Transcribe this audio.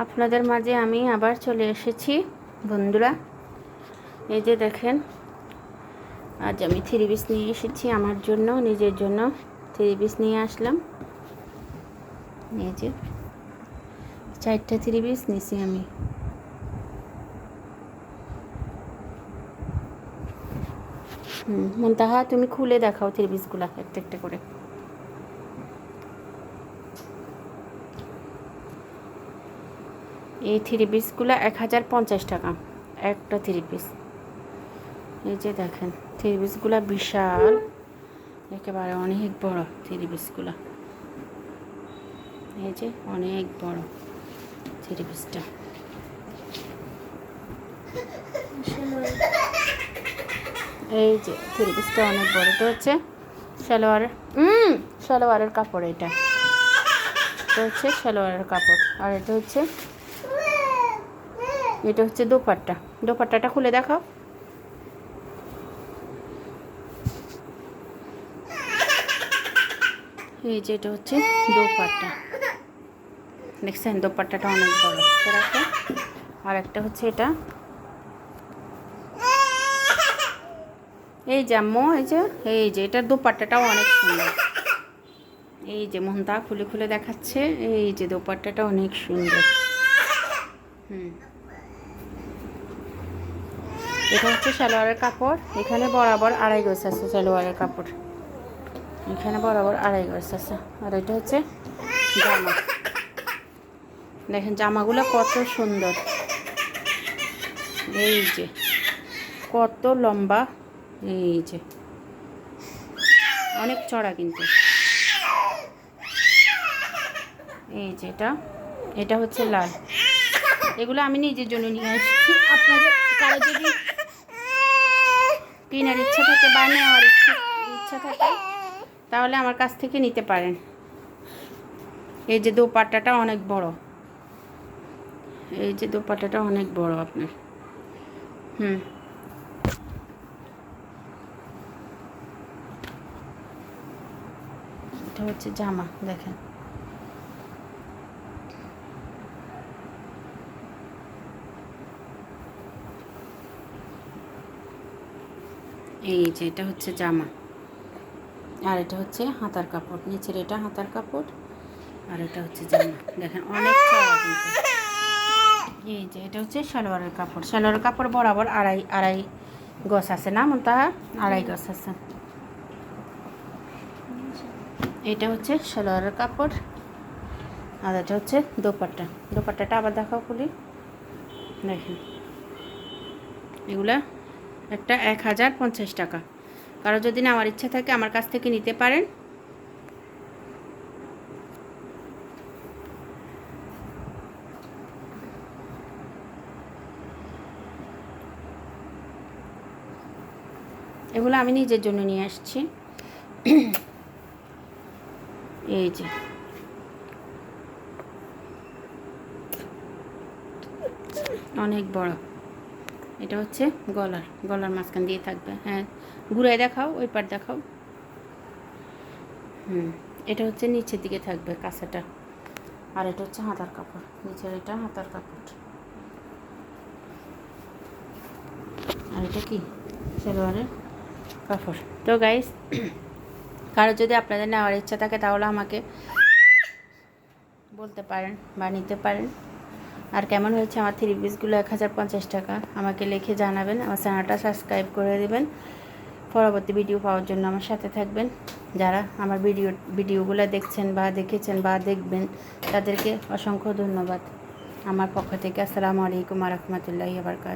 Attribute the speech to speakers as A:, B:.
A: আপনাদের মাঝে আমি আবার চলে এসেছি বন্ধুরা। এই যে দেখেন, আজ আমি থ্রি পিস নিয়ে এসেছি আমার জন্য, নিজের জন্য থ্রি পিস নিয়ে আসলাম। এই যে 4টা থ্রি পিস নিয়েছি আমি। মুনতাহা, তুমি খুলে দেখাও থ্রি পিসগুলা একটা একটা করে। এই থ্রি পিসগুলো 1050 টাকা একটা থ্রি পিস। এই যে দেখেন থ্রি পিসগুলো বিশাল, একেবারে অনেক বড় থ্রি পিসগুলো। এই যে অনেক বড় থ্রি পিসটা। এই যে থ্রি পিসটা অনেক বড়। এটা হচ্ছে সালোয়ারের কাপড়। এটা হচ্ছে সালোয়ারের কাপড়। আর এটা হচ্ছে দোপাট্টাটা খুলে দেখাও। এই যে এটা হচ্ছে দোপাট্টা, দেখছেন দোপাট্টাটা অনেক বড়। রাখো। আর একটা হচ্ছে এটা, এই যে আম্মু, এই যে এটার দোপাট্টাটাও অনেক সুন্দর। এই যে মোহনতা খুলে খুলে দেখাচ্ছে। এই যে দোপাট্টাটা অনেক সুন্দর। এটা হচ্ছে সালোয়ারের কাপড়। এখানে বরাবর 2.5 গজ আছে সালোয়ারের কাপড়, এখানে বরাবর 2.5 গজ আছে। আর এটা হচ্ছে জামা। দেখেন জামাগুলো কত সুন্দর, এই যে কত লম্বা, এই যে অনেক চড়া কিন্তু। এই যে এটা হচ্ছে লাল। এগুলো আমি নিজের জন্য নিয়ে আসছি। আপনাদের কারো যদি কেনার ইচ্ছা থাকে বা নেওয়ার ইচ্ছা থাকে তাহলে আমার কাছ থেকে নিতে পারেন। এই যে দোপাট্টাটা অনেক বড়, এই যে দোপাট্টাটা অনেক বড় আপনার। এটা হচ্ছে জামা। দেখেন এই যে এটা হচ্ছে জামা। আর এটা হচ্ছে হাতার কাপড়, নিচের এটা হাতার কাপড়। আর এটা হচ্ছে জামা। দেখেন অনেক চড়া কিন্তু। এই যে এটা হচ্ছে সালোয়ারের কাপড়। সালোয়ারের কাপড় বরাবর আড়াই গজ আছে না মুনতাহা? 2.5 গজ আছে। এটা হচ্ছে সালোয়ারের কাপড়। আর এটা হচ্ছে দোপাট্টাটা আবার দেখাও খুলি। দেখেন এগুলা একটা 1050 টাকা। কারো যদি নেওয়ার ইচ্ছা থাকে আমার কাছ থেকে নিতে পারেন। এগুলো আমি নিজের জন্য নিয়ে আসছি। এই যে অনেক বড়। এটা হচ্ছে গলার মাঝখান দিয়ে থাকবে। হ্যাঁ, ঘুরাই দেখাও, ওই পার দেখাও। এটা হচ্ছে নিচের দিকে থাকবে কাঁচাটা। আর এটা হচ্ছে হাতার কাপড়, নিচের এটা হাতার কাপড়। আর এটা কি সালোয়ারের কাপড়। তো গাইস, কারো যদি আপনাদের নেওয়ার ইচ্ছা থাকে তাহলে আমাকে বলতে পারেন বা নিতে পারেন। আর কেমন হয়েছে আমার থ্রি পিসগুলো 1050 টাকা আমাকে লিখে জানাবেন। আমার চ্যানেলটা সাবস্ক্রাইব করে দেবেন। পরবর্তী ভিডিও পাওয়ার জন্য আমার সাথে থাকবেন। যারা আমার ভিডিওগুলো দেখছেন বা দেখেছেন বা দেখবেন তাদেরকে অসংখ্য ধন্যবাদ আমার পক্ষ থেকে। আসসালামু আলাইকুম ওয়া রাহমাতুল্লাহি ওয়া বারাকাতুহু।